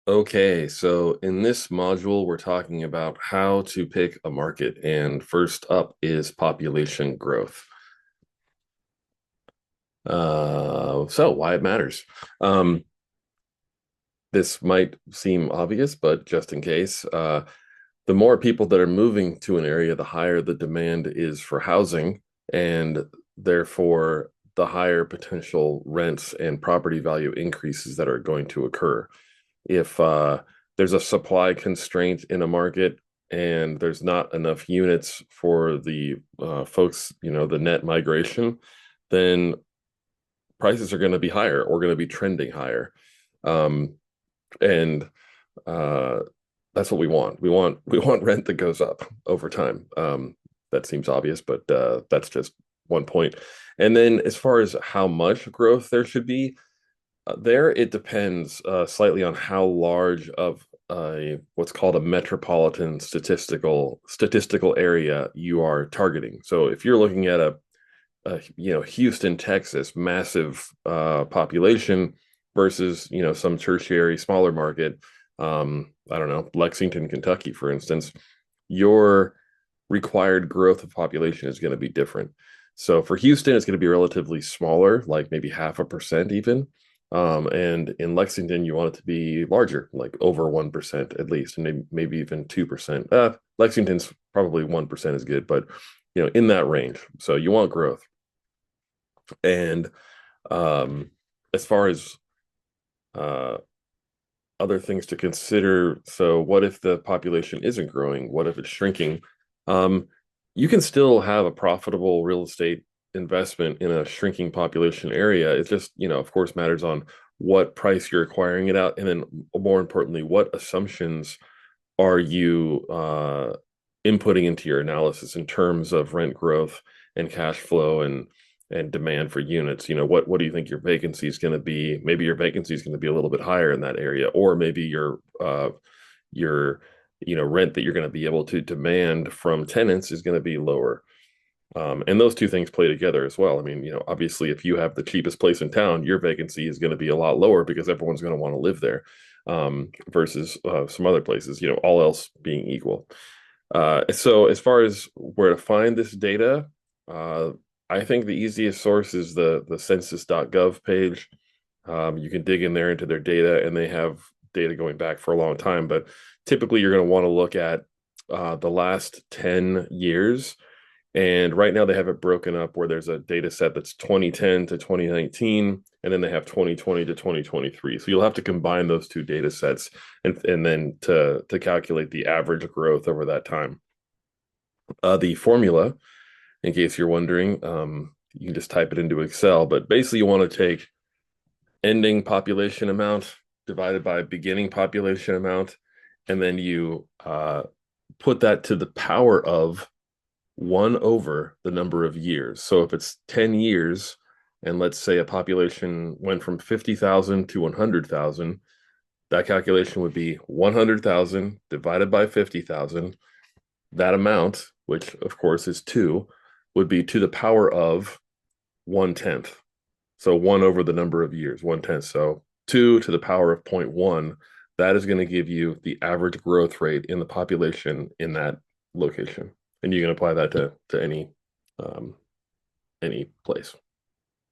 Okay, so in this module, we're talking about how to pick a market. And first up is population growth. So why it matters. Um, this might seem obvious, but just in case, the more people that are moving to an area, the higher the demand is for housing, and therefore the higher potential rents and property value increases that are going to occur. If there's a supply constraint in a market and there's not enough units for the folks, the net migration, then prices are going to be higher or going to be trending higher. Um, and uh, that's what we want. We want rent that goes up over time. That seems obvious, but that's just one point. And then as far as how much growth there should be, there, it depends slightly on how large of a what's called a metropolitan statistical area you are targeting. So if you're looking at Houston, Texas, massive population versus some tertiary smaller market, I don't know, Lexington, Kentucky, for instance, your required growth of population is going to be different. So for Houston, it's going to be relatively smaller, like maybe 0.5% even. And in Lexington, you want it to be larger, like over 1% at least, and maybe even 2%. Lexington's probably 1% is good, but in that range. So you want growth. And um, as far as uh, other things to consider, so what if the population isn't growing? What if it's shrinking? Um, you can still have a profitable real estate investment in a shrinking population area. It just, of course, matters on what price you're acquiring it at, and then more importantly, what assumptions are you inputting into your analysis in terms of rent growth and cash flow and demand for units? What do you think your vacancy is going to be? Maybe your vacancy is going to be a little bit higher in that area, or maybe your rent that you're going to be able to demand from tenants is going to be lower. And those two things play together as well. I mean, obviously, if you have the cheapest place in town, your vacancy is going to be a lot lower because everyone's going to want to live there, versus some other places, all else being equal. So as far as where to find this data, uh, I think the easiest source is the census.gov page. You can dig in there into their data, and they have data going back for a long time. But typically, you're going to want to look at the last 10 years. And right now, they have it broken up where there's a data set that's 2010 to 2019, and then they have 2020 to 2023. So you'll have to combine those two data sets and then to calculate the average growth over that time. The formula, in case you're wondering, you can just type it into Excel, but basically you want to take ending population amount divided by beginning population amount, and then you put that to the power of 1 over the number of years. So if it's 10 years, and let's say a population went from 50,000 to 100,000, that calculation would be 100,000 divided by 50,000. That amount, which of course is 2, would be to the power of 1/10. So 1 over the number of years, 1/10. So 2 to the power of 0.1. That is going to give you the average growth rate in the population in that location. And you can apply that to um, any place.